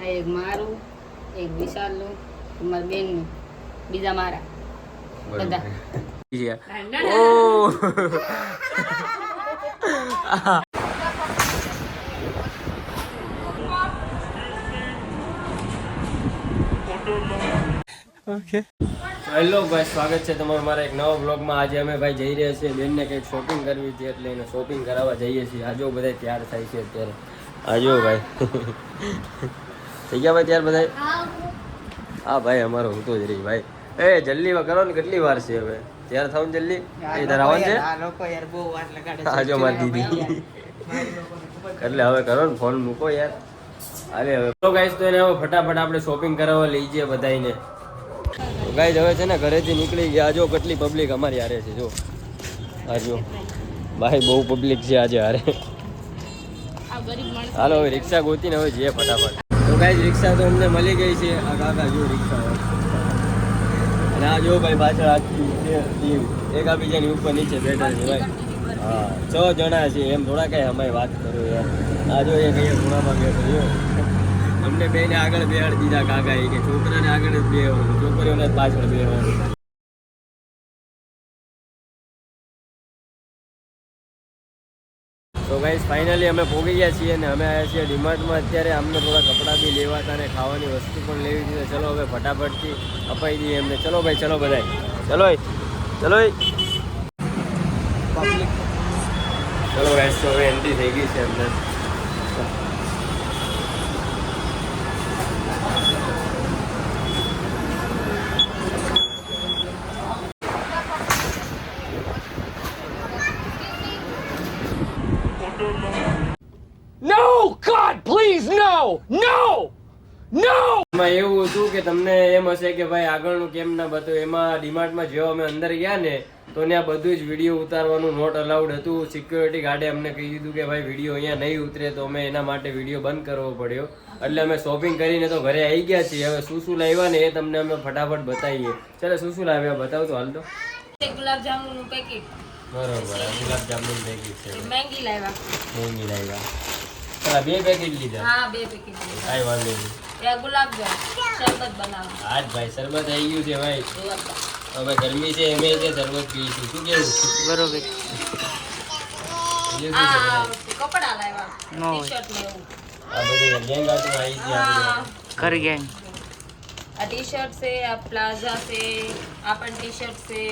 એક મારું, એક વિશાલનું, મારા બેનનું, બીજા મારા બધા. ઓકે હેલો ભાઈ, સ્વાગત છે તમારું મારા એક નવા બ્લોગમાં. આજે અમે ભાઈ જઈ રહ્યા છીએ બેનને કંઈક શોપિંગ કરવી હતી, એટલે એને શોપિંગ કરાવવા જઈએ છીએ. આજો બધા તૈયાર થાય છે અત્યારે. આજો ભાઈ થઈ ગયા ભાઈ તૈયાર બધા? હા ભાઈ, અમારો હું તો જ રહી ભાઈ. એ જલ્દી કરો ને, કેટલી વાર છે હવે તૈયાર થાવ ને જલ્દી. ઇધર આવવાનું છે આજો મારી દીદી. એટલે હવે કરો ને, ફોન મૂકો યાર. અરે હવે તો ગાઈસ, તો એને હવે ફટાફટ આપણે શોપિંગ કરાવવા લઈ જઈએ બધાને. ગાઈસ હવે છે ને ઘરેથી નીકળી ગયા. જો કેટલી પબ્લિક અમારી હારે છે. જો આજો ભાઈ, બહુ પબ્લિક છે આજે હારે. હાલો હવે રિક્ષા ગોતીને હવે જઈએ ફટાફટ. તો ગાઈસ રિક્ષા તો અમને મળી ગઈ છે. આ કાકા જો રિક્ષા, અને આ જો ભાઈ પાછળ આખી ટીમ એકાબીજાની ઉપર નીચે બેઠા છે ભાઈ. હા 6 જણા છે, એમ થોડા કઈ અમે વાત કરો યાર. આ જો એક અહીંયા ખૂણામાં બેઠો જો. અમને બેને આગળ બેહાડી દીધા કાકા, એ કે છોકરાને આગળ જ બેહવાનું, છોકરીઓને પાછળ બેહવાનું. તો ગાઈસ ફાઇનલી અમે પહોંચી ગયા છીએ અને અમે આવ્યા છીએ ડીમાર્ટમાં. અત્યારે અમને થોડા કપડાં બી લેવા હતા અને ખાવાની વસ્તુ પણ લેવી હતી. ચલો હવે ફટાફટથી અપાઈ દઈએ એમને. ચલો ભાઈ, ચલો બધાય, ચલો ચલો ચલો ગાઈસ, તો હવે એન્ટ્રી થઈ ગઈ છે અમને. No! God, please, no! No! No! એમાં એવું હતું કે તમને એમ હશે કે ભાઈ આગળનું કેમ ના બતાવ્યું. એમાં ડીમાર્ટમાં જેવો અમે અંદર ગયા ને, તો ત્યાં બધું જ વિડીયો ઉતારવાનું નોટ અલાઉડ હતું. સિક્યોરિટી ગાર્ડે અમને કહી દીધું કે ભાઈ વિડીયો અહીંયા નહીં ઉતરે, તો અમે એના માટે વિડીયો બંધ કરવો પડ્યો. એટલે અમે શોપિંગ કરીને તો ઘરે આવી ગયા છીએ. હવે શું શું લાવ્યા ને એ તમને અમે ફટાફટ બતાવીએ. ચાલો શું શું લાવ્યા બતાવો તો હાલ તો. ગુલાબજાંબુનું પેકેટ બરોબર, ગુલાબજાંબુ પેકેટ છે. મેંગી લાવ્યા. ચાલ 2 પેકેટ લીધા. હા 2 પેકેટ કાંઈ વાંધો નહીં. ગુલાબજાંબુ શરબત બનાવો. આજ ભાઈ શરબત આવી ગયું છે ભાઈ. હવે ગરમી છે એમ કે શરબત પીશું. શું કેવું? બરોબર. બીજું શું છે ભાઈ? કપડા લાવ્યા, ટી-શર્ટ ને એવું. આ બધી ગેંગ આટું આવી છે આપણી. કર ગેંગ. આ ટી-શર્ટ છે, આ પ્લાઝા છે, આ પણ ટી-શર્ટ છે,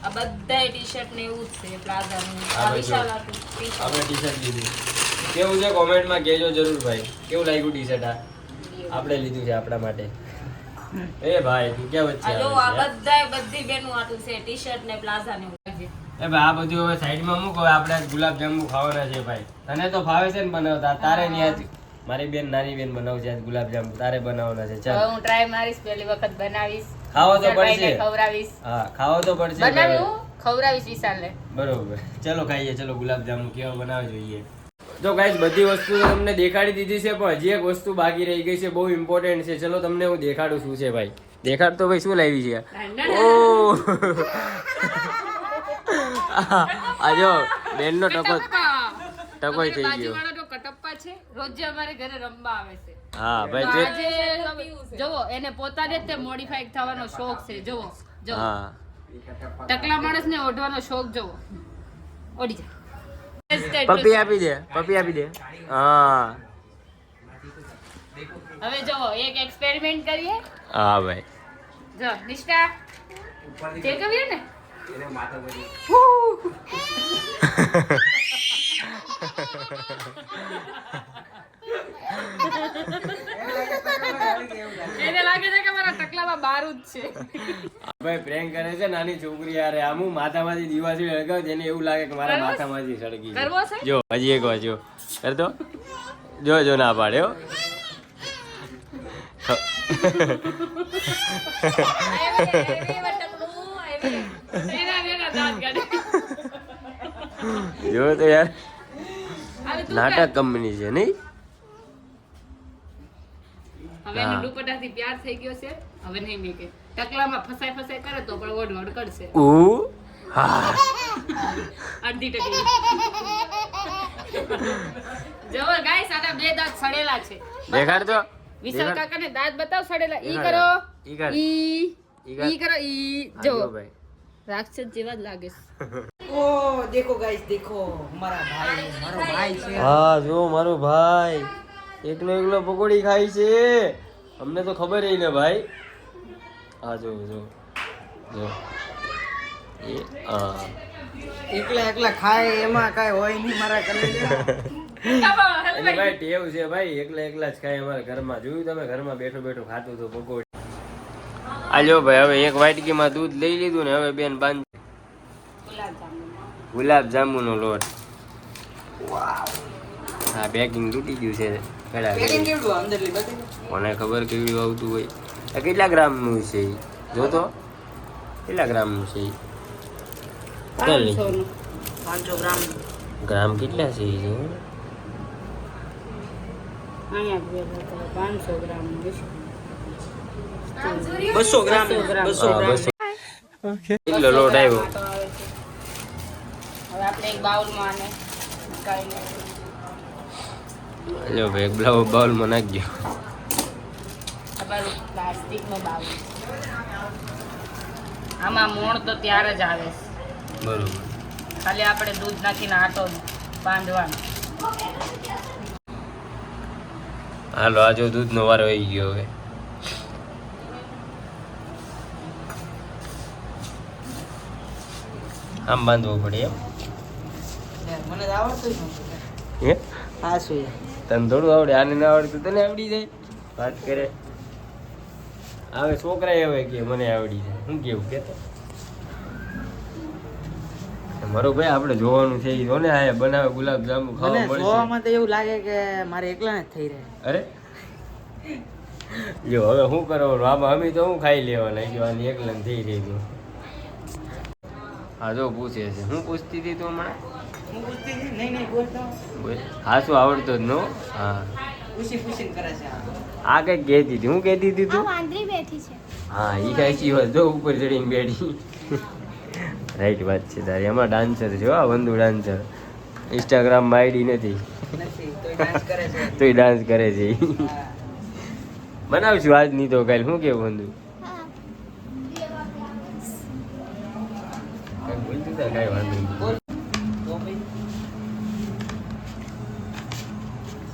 આ બધાય ટી-શર્ટ ને એવું જ છે પ્લાઝાનું. આ વિશાલ આટું ટી-શર્ટ. આપણે ટી-શર્ટ લીધું. કેવું છે કોમેન્ટમાં કહેજો જરૂર ભાઈ, કેવું લાગ્યું ટી-શર્ટ? આ આપણે લીધું છે આપણા માટે. એ ભાઈ તું ક્યાં વચ્ચે આ જો આવે આ છે? બધાય બધી બેનું આટું છે ટી-શર્ટ ને પ્લાઝા ને એવું છે. એ ભાઈ આ બધું હવે સાઈડમાં મૂકો. આપણે ગુલાબજાંબુ ખાવાના છે ભાઈ. તને તો ફાવે છે ને બનાવતા, તારે નહીં આજ મારી બેન નાની બેન બનાવશે આજ ગુલાબજાંબુ, તારે બનાવવાના છે. ચાલ હવે હું ટ્રાય મારીશ, પહેલી વખત બનાવીશ. ખાવો તો વિશાલભાઈને પડશે. ખવડાવીશ. હા ખાવો તો પડશે. બનાવી હું ખવડાવીશ વિશાલને. બરોબર, ચલો ખાઈએ. ચલો ગુલાબજાંબુ કેવા બનાવવા જોઈએ. તો ગાઈસ બધી વસ્તુ તમને દેખાડી દીધી છે, પણ હજી એક વસ્તુ બાકી રહી ગઈ છે, બહુ ઇમ્પોર્ટન્ટ છે. ચલો તમને હું દેખાડું શું છે ભાઈ. દેખાડ તો ભાઈ, શું લાવી છે? ઓહ આજો બેનનો ટકોય થઈ ગયો. કટપ્પા છે, રોજ અમારે ઘરે રમવા આવે છે. હા ભાઈ તે આજે જોવો એને પોતાને તે મોડિફાઈ થવાનો શોખ છે. જોવો જોવો, હા ટકલા માણસને ઓઢવાનો શોખ. જોવો ઓઢી જા. પપ્પી આપી દે, પપ્પી આપી દે. હા હવે જોવો એક એક્સપેરિમેન્ટ કરીએ. હા ભાઈ જો નિષ્ઠા તે કવ્યું ને એને લાગે છે કે મારા ટકલામાં બારૂદ છે. ભાઈ પ્રેન્ક કરે છે નાની છોકરી યાર. આમ હું માથામાંથી દીવાથી સળગાવ, એને એવું લાગે કે મારા માથામાંથી સળગી છે. કરવો છે? જો હજી એક વાર જો કરતો, જો જો ના પાડ્યો. જો તો યાર નાટક કંપની છે નહીં. હવે એનો દુપટ્ટાથી પ્યાર થઈ ગયો છે. હવે નહીં મેકે. ટકલામાં ફસાઈ કરે તો પણ વડ વડ કરશે. હા અડધી ટકલી. જો ગાઈસ આના 2 દાંત સડેલા છે. દેખાડ તો. વિશાલ કાકાને દાંત બતાવ સડેલા ઈ દેખાડ. કરો ઈ કર. ઈ ઈ કર. ઈ કરો ઈ આ જો જો ભાઈ રાક્ષસ જેવા જ લાગે છે. ओ देखो गाइस देखो हमारा भाई मारो भाई से હા જો મારો ભાઈ એકલો પકોડી ખાય છે અમને તો ખબર ય ને ભાઈ હા જો જો જો એ આ એકલા એકલા ખાય એમાં કાઈ હોય નહીં મારા કલેજા એટલે ભાઈ ટેવ છે ભાઈ એકલા જ ખાય અમારા ઘરમાં જોયું તમે ઘરમાં બેઠો બેઠો ખાતું તો પકોડી આલ્યો ભાઈ હવે એક વાટકીમાં દૂધ લઈ લીધું ને હવે બેન બાંધ ગુલાબ જાંબુનો લોટ હા પેકિંગ તૂટી ગયું છે પેકિંગ કેવડું અંદર લી બતાવી મને ખબર કેવી આવતું હોય આ કેટલા ગ્રામનું છે ઈ? જો તો કેટલા ગ્રામનું છે ઈ? ચાલ ઈ. 500 ગ્રામ ગ્રામ કેટલા છે ઈ જો ને. અહીંયા 500 ગ્રામ 200 ગ્રામ 200 હા, ગ્રામ 200. કેટલો લોટ આવ્યો હવે આપણે એક બાઉલમાં આને કાઢી નાખીએ. લ્યો ભાઈ એક બાઉલમાં નાખજો તમારું પ્લાસ્ટિકનો બાઉલ આમાં મોણ તો ત્યારે જ આવે છે. બરોબર ખાલી આપણે દૂધ નાખીને આટો બાંધવાનો. હાલો આ જો દૂધનો વારો આવી ગયો હવે આમ બાંધવો પડે એમ મને તો આવડતું જ નહોતું હે આ શું તને થોડું આવડે આને ના આવડતું તને આવડી જાય વાત કરે હવે છોકરા હવે કે મને આવડી જાય શું કેવું કેતો મારો ભાઈ આપણે જોવાનું છે ઈ જો ને આ બનાવે ગુલાબ જાંબુ મને ખાવા મળશે જોવામાં તો એવું લાગે કે મારે એકલા જ થઈ રહે અરે જો હવે શું કરવાનું આમાં અમે તો હું ખાઈ લેવાના જો આની એકલા થઈ રહી ગયું હા જો પૂછે છે હું પૂછતી હતી તું હમણાં હું પૂછતી હતી નહીં બોલતો બોલ. હા શું આવડતો જ નો હા પૂછીને કરે છે આ. આ કઈક કહેતી હતી હું કહેતી હતી તું વાંદરી બેઠી છે હા એ સાચી વાત જો ઉપર ચડીને બેઠી રાઈટ વાત છે તારી એમાં ડાન્સર છે હા વંદુ ડાન્સર ઇન્સ્ટાગ્રામમાં આઈડી નથી નથી તોય ડાન્સ કરે છે તો એ ડાન્સ કરે છે ઈ. હા. બનાવશું આજ નહીં તો કાલે શું કેવું વંદુ હા કાંઈ બોલતું તા કાંઈ વાંધો નહીં બોલ તો ભાઈ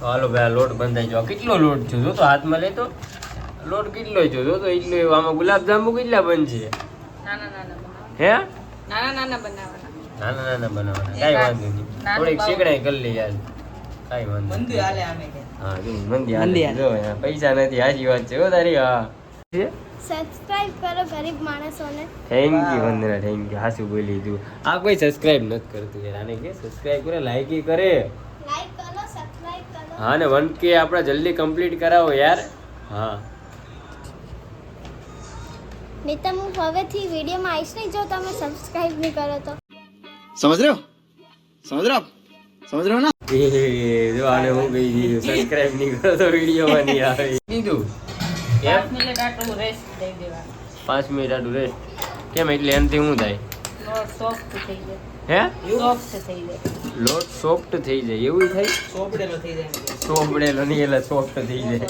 હાલો ભાઈ આ લોટ બંધાઈ ગયો કેટલો લોટ છે જો તો હાથમાં લેતો લોટ કેટલો છે જો તો એટલો એવો. આમાં ગુલાબ જાંબુ કેટલા બનશે નાના નાના બનાવવાના. હે નાના નાના બનાવવાના. નાના નાના બનાવવાના કાંઈ વાંધો નહીં નાનું થોડીક બાઉલ. શેકડાઈ કરી લઈએ યાર કાંઈ વાંધો બંધુ નહીં હાલે આમે કે હા જો મંદી મંદી હાલે હાલે. જો અહીંયા પૈસા નથી હાજી વાત છે હો તારી હા સબસ્ક્રાઇબ કરો ગરીબ માણસોને થેન્ક યુ વાહ. વંદના થેન્ક યુ હાસુ બોલી તું આ કોઈ સબસ્ક્રાઇબ નથી કરતું યાર આને કે સબસ્ક્રાઇબ કરે લાઈક કરે લાઈક કરો સબસ્ક્રાઇબ કરો હા ને 1K આપણા જલ્દી કમ્પ્લીટ કરાવો યાર હા નહીં તો હું હવેથી વિડીયોમાં આવીશ નહીં જો તમે સબસ્ક્રાઇબ નહીં કરો તો समझ रहे हो समझ रहे हो आप समझ रहे हो ना એ જો આને હું કહી દીધું સબસ્ક્રાઇબ નહીં કરો તો વિડીયોમાં નહીં આવે કીધું કેમ 5 મિનિટ આટલું રેસ્ટ દઈ દેવાનું. 5 મિનિટ આટલું રેસ્ટ કેમ એટલે એનાથી શું થાય લોટ સોફ્ટ થઈ જાય. હે સોફ્ટ થઈ જાય. લોટ સોફ્ટ થઈ જાય એવું થાય સોપડેલો થઈ જાય સોફડેલો નહીં એટલે સોફ્ટ થઈ જાય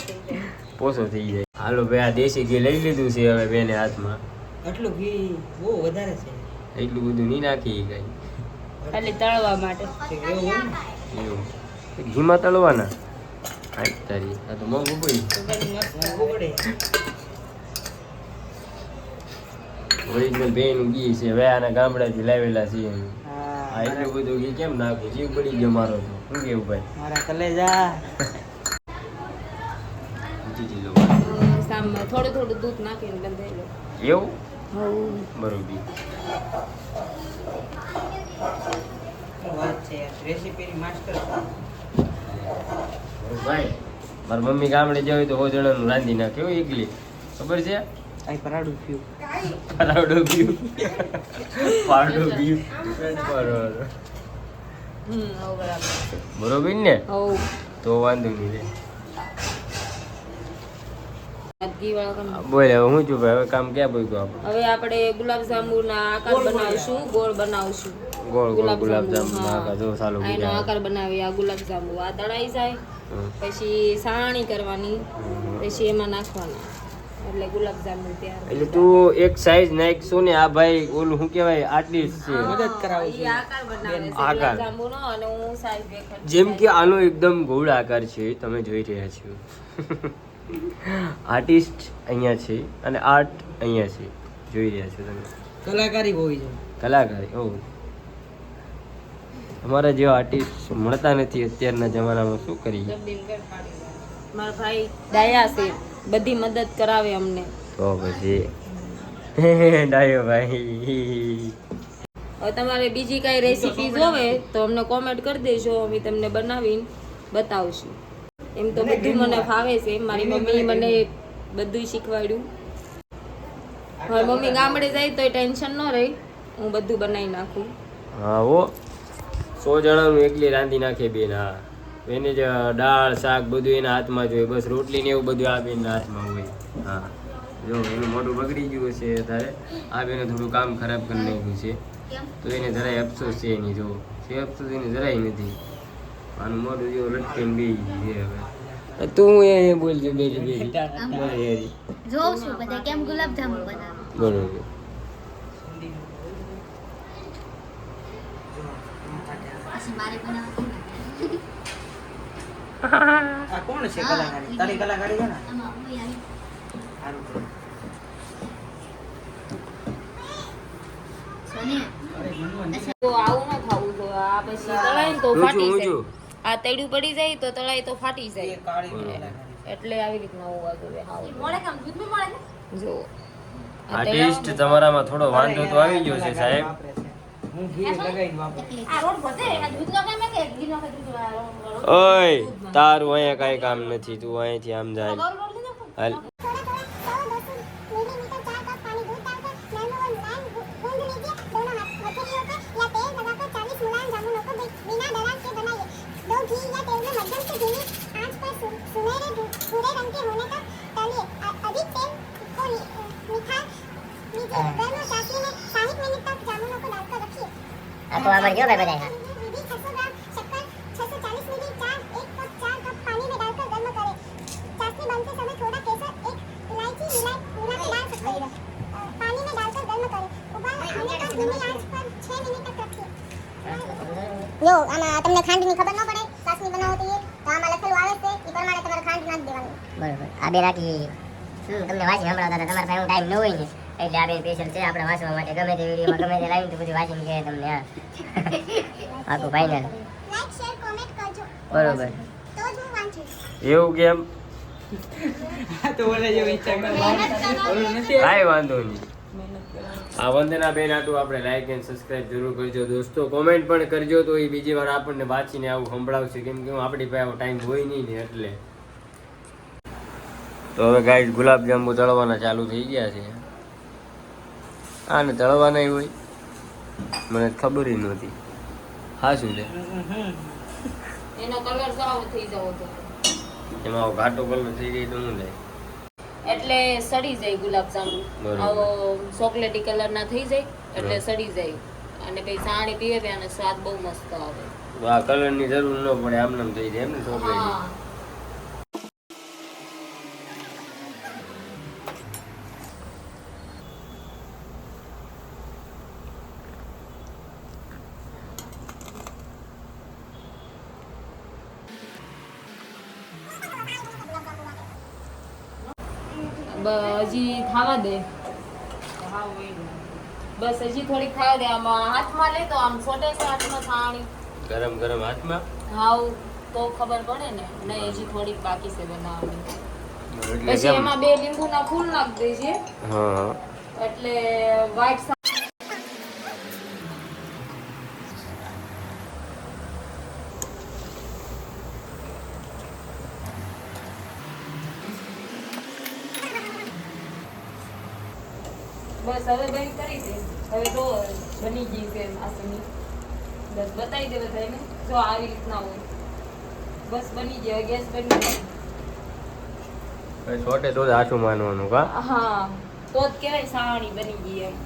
પોસો થઈ જાય હાલો ભાઈ આ દેશી ઘી લઈ લીધું છે હવે બેને હાથમાં આટલું ઘી બહુ વધારે છે એટલું બધું નહીં નાખી કઈ ખાલી તળવા માટે. એવું હોય ને એવું ઘીમાં તળવાના હાઈ તારી આ તો મોંઘું પડી તો પેલી મસ્ત મોંઘું પડે ઓરિજિનલ બેનું ઘી છે હવે આના ગામડાથી લાવેલા છીએ અમે. હા આ એટલું બધું ઘી કેમ નાખું જીવ પડી ગયો મારો તો શું કેવું ભાઈ મારા કલેજા જીજી લો સામે થોડું થોડું દૂધ નાખીને બંધાઈ લો. એવું બરોબર શું વાત છે રેસીપીની માસ્ટર ભાઈ મારી મમ્મી ગામડે જાય તો 100 જણાનું રાંધી નાખે એવું એકલી ખબર છે આ પરાડું થયું પાવડો ગયું પાવડો ગયું બરોબર હવે બરાબર. બરોબર ને હવે તો વાંધો નહીં રે ઘી વાળો કામ. બોલ હવે હું છું ભાઈ હવે કામ ક્યાં બોલ્યું આપણે હવે આપણે ગુલાબ જાંબુના આકાર બનાવશું, ગોળ બનાવશું. ગોળ ગોળ ગુલાબ ગુલાબ જાંબુ, જાંબુ હા. નાખા જો ચાલુ આ એનો આકાર બનાવી આ ગુલાબ જાંબુ આ તળાઈ જાય પછી સાણી કરવાની, પછી એમાં નાખવાના એટલે ગુલાબજાંબુ તૈયાર. એટલે તું એક સાઈઝ નાખશું ને આ ભાઈ ઓલું શું કહેવાય આર્ટિસ્ટ છે મદદ કરાવું ઈ આકાર બનાવે છે આકાર. ગુલાબજાંબુનો અને હું સાઈઝ દેખાડ. જેમ કે આનો એકદમ ગોળ આકાર છે તમે જોઈ રહ્યા છો આર્ટિસ્ટ અહીંયા છે અને આર્ટ અહીંયા છે જોઈ રહ્યા છો તમે કલાકારી હોવી જોઈએ. કલાકારી ઓ અમારા જેવા આર્ટિસ્ટ મળતા નથી અત્યારના જમાનામાં શું કરીએ મારા ભાઈ ડાયા છે, બધી મદદ કરાવે અમને. તો પછી ડાયો ભાઈ હવે તમારે બીજી કઈ રેસીપી જોવે તો અમને કોમેન્ટ કરી દેજો, અમે તમને બનાવીને બતાવશું. એમ તો બધું મને ફાવે છે, મારી મમ્મી મને બધું શીખવાડ્યું. મારી મમ્મી ગામડે જાય તો ટેન્શન ન રહે, હું બધું બનાવી નાખું. હા ઓ 100 જણાનું એકલી રાંધી નાખે બેન. હા એને જ દાળ શાક બધું એના હાથમાં જ હોય, બસ રોટલી ને એવું બધું આ બેનના હાથમાં હોય. હા જો એનું મોઢું બગડી ગયું છે અત્યારે, આ બેને થોડું કામ ખરાબ કરી નાખ્યું છે તો એને જરાય અફસોસ છે એની. જો છે અફસોસ એને જરાય નથી, આનું મોઢું જેવો લટકીને બે છે. હવે તું એ બોલજો બેરી બેરી જોઉં છું બધા કેમ ગુલાબજાંબુ બનાવે. બરોબર. પછી મારે બનાવવાનું આ કોણ છે કલાકારી? તારી કલાકારી છે ને? આમાં હું આવી સારું છે. સોનિયા તો આવું ન ખાવું જોઈએ. આ પછી તળાય ને તો ફાટી જાય. આ તળ્યું પડી જાય તો તળાય તો ફાટી એ જાય, કાળી કલાકારી. એટલે આવી રીતના હોવા જોઈએ. હાવ જો આર્ટિસ્ટ તમારામાં થોડો વાંધો તો આવી ગયો છે સાહેબ. હું ઘી લગાવીને વાપરું. ઓય તારું અહીંયા કાંઈ કામ નથી, તું અહીંથી આમ જાય હાલ. आपको आमर क्यों बताएगा? જો આમાં તમને ખાંડની ખબર ન પડે ચાસણી બનાવો તો આમાં લખેલું આવે છે એ પ્રમાણે તમારે ખાંડ નાખી દેવાની. બરોબર. આ બે રાખી તમને વાંચી સંભળાવતા હતા, તમારા પાસે ટાઈમ ન હોય ને એટલે આ બે સ્પેશિયલ છે આપણે વાંચવા માટે. ગમે તે વિડીયોમાં ગમે તે લાઈન તો બધું વાંચીને કહે તમને. હા આખું ફાઇનલ. લાઈક શેર કોમેન્ટ કરજો. બરોબર. તો જ હું વાંચું. એવું કેમ? આ તો ઓલે જેવો ઇન્સ્ટાગ્રામ ઓલું નથી. કાંઈ વાંધો નહીં. આ વંદના બેન આટલું આપણે લાઈક એન્ડ સબસ્ક્રાઇબ જરૂર કરજો દોસ્તો. કોમેન્ટ પણ કરજો તો એ બીજી વાર આપણને વાંચીને આવું સંભળાવશે, કેમ કે આપણી પાસે આવો ટાઈમ હોય નહીં ને એટલે. તો હવે ગાઈસ ગુલાબજાંબુ તળવાના ચાલુ થઈ ગયા છે. આને તળવાના હોય મને ખબર ય નહોતી. હા શું છે એનો કલર સારો થઈ જવો તો એમાં આવો ઘાટો કલર થઈ જાય તો શું થાય? એટલે સડી જાય ગુલાબજાંબુ. બરોબર. આવો ચોકલેટી કલર ના થઈ જાય એટલે સડી જાય, અને પછી સાણી પીવે અને સ્વાદ બહુ મસ્ત આવે. આ કલરની જરૂર ન પડે, આમનામ થઈ જાય એમ ને ચોકલેટી. હા હજી ખાવા દે, બસ હજી થોડીક ખાવા દે. આમાં હાથમાં લે તો આમ છોટે છે હાથમાં છાણી. ગરમ ગરમ હાથમાં હાવ તો ખબર પડે ને. નહીં હજી થોડીક બાકી છે બનાવવાની. એટલે પછી કેમ? એમાં 2 લીંબુના ફૂલ નાખ દેજે હા એટલે વ્હાઈટ બસ હવે બંધ કરી દે. હવે તો બની ગઈ છે માસુની. બસ બતાવી દે બધાને, જો આવી રીતના હોય. બસ બની ગઈ, હવે ગેસ બંધ કરી. છોટે તો જ આછું માનવાનું કા. હા તો જ કહેવાય સાણી બની ગઈ એમ.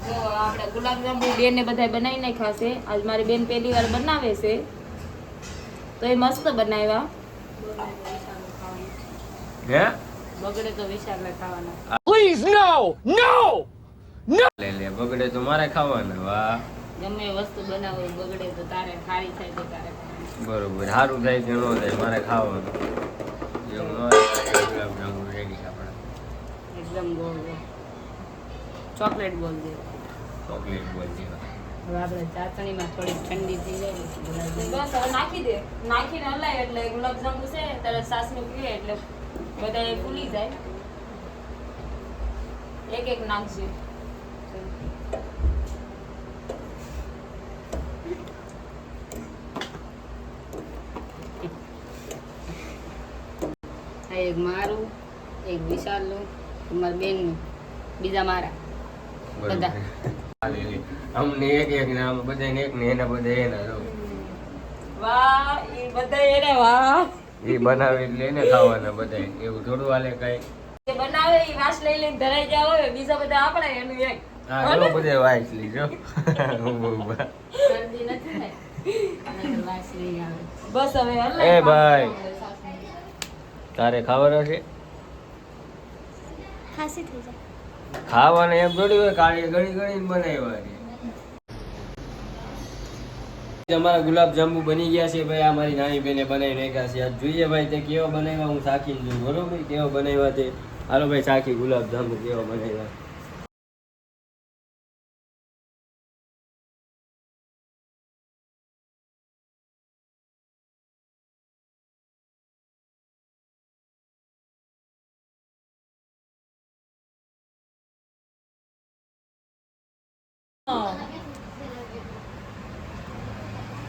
જો આપણે ગુલાબજાંબુ બેને બધાય બનાવી નાખ્યા છે. આજ મારી બેન પહેલી વાર બનાવે છે તો એ મસ્ત બનાવ્યા. હે બગડે તો વિશાલને ખાવાના. લે લે બગડે તો મારે ખાવાના. વાહ ગમે એ વસ્તુ બનાવો એ બગડે તો તારે ખારી થાય તો તારે ખાવાની. બરોબર સારું થાય કે ન થાય મારે ખાવાનું. એવું ન થાય ગુલાબજાંબુ રેડી આપણા. એકદમ ગોળ ગોળ. ચોકલેટ બોલ દે. ચોકલેટ બોલ જેવા. હવે આપણે ચાસણીમાં થોડી ઠંડી થઈ જાય ને ગુલાબજાંબુ. બસ હવે નાખી દે. નાખીને હલાય એટલે ગુલાબજાંબુ છે તરત સાસનું પીએ એટલે બધા ફૂલી જાય. એક એક નાખજે. એક મારું, એક વિશાલનું, તમારા બેનનું, બીજા મારા. બધા. અમને એક એક ને આમ બધાને એક ને એના બધા એના જો. વાહ ઈ બધા એને વાહ. એ બનાવે એટલે એને ખાવાના બધા. એવું થોડું હાલે કઈ. જે બનાવે ઈ વાસ લઈ લઈને ધરાઈ જાય હોય બીજા બધા આપણે એનું એક. હા જો બધે વાઈસ લીજો. શરદી નથી ને. અને વાસ લઈ આવે. બસ હવે હલાય. એ ભાઈ તારે ખાવાના છે? ખાસી થઈ જાય. ખાવાના એમ થોડી હોય કાળી ગળી ગળીને બનાવવાની. અમારા ગુલાબજાંબુ બની ગયા છે ભાઈ. આ મારી નાની બેને બનાવી નાખ્યા છે. આજ જોઈએ ભાઈ તે કેવા બનાવ્યા હું ચાખીને જોઉં. બરોબર કેવા બનાવ્યા તે. હાલો ભાઈ ચાખી ગુલાબજાંબુ કેવા બનાવ્યા.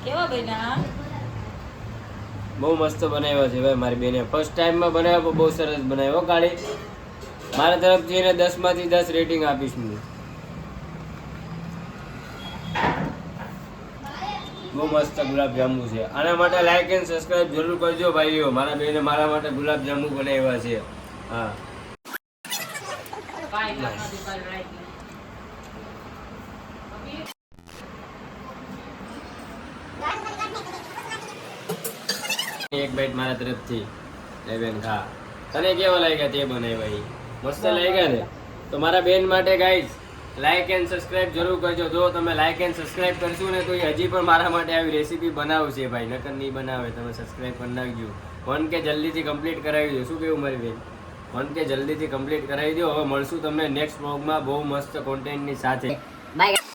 કેવા બન્યા? બહુ મસ્ત બનાવ્યો છે ભાઈ મારી બેને. ફર્સ્ટ ટાઈમમાં બનાવ્યો બહુ સરસ બનાવ્યો કાળી. મારા તરફથી એને 10 માંથી 10 રેટિંગ આપીશ હું. બહુ મસ્ત ગુલાબજાંબુ છે. આના માટે લાઈક એન્ડ સબસ્ક્રાઇબ જરૂર કરજો ભાઈઓ. મારા બેને મારા માટે ગુલાબજાંબુ બનાવ્યા છે. હા કાઈ નથી કાઈ રાઈટ. એક બાઈટ મારા તરફથી લે બેન ખા. તને કેવા લાગ્યા તે બનાવ્યા ઈ? મસ્ત લાગ્યા ને? તો મારા બેન માટે ગાઈઝ લાઈક એન્ડ સબસ્ક્રાઇબ જરૂર કરજો. જો તમે લાઈક એન્ડ સબસ્ક્રાઇબ કરશો ને તો એ હજી પણ મારા માટે આવી રેસીપી બનાવશે ભાઈ. નકર નહીં બનાવે. તમે સબસ્ક્રાઇબ કરી નાખજો. 1K જલ્દીથી કમ્પ્લીટ કરાવી દો. શું કેવું મારી બેન? 1K જલ્દીથી કમ્પ્લીટ કરાવી દો. હવે મળશું તમને નેક્સ્ટ વ્લોગમાં બહુ મસ્ત કોન્ટેન્ટની સાથે. બાય.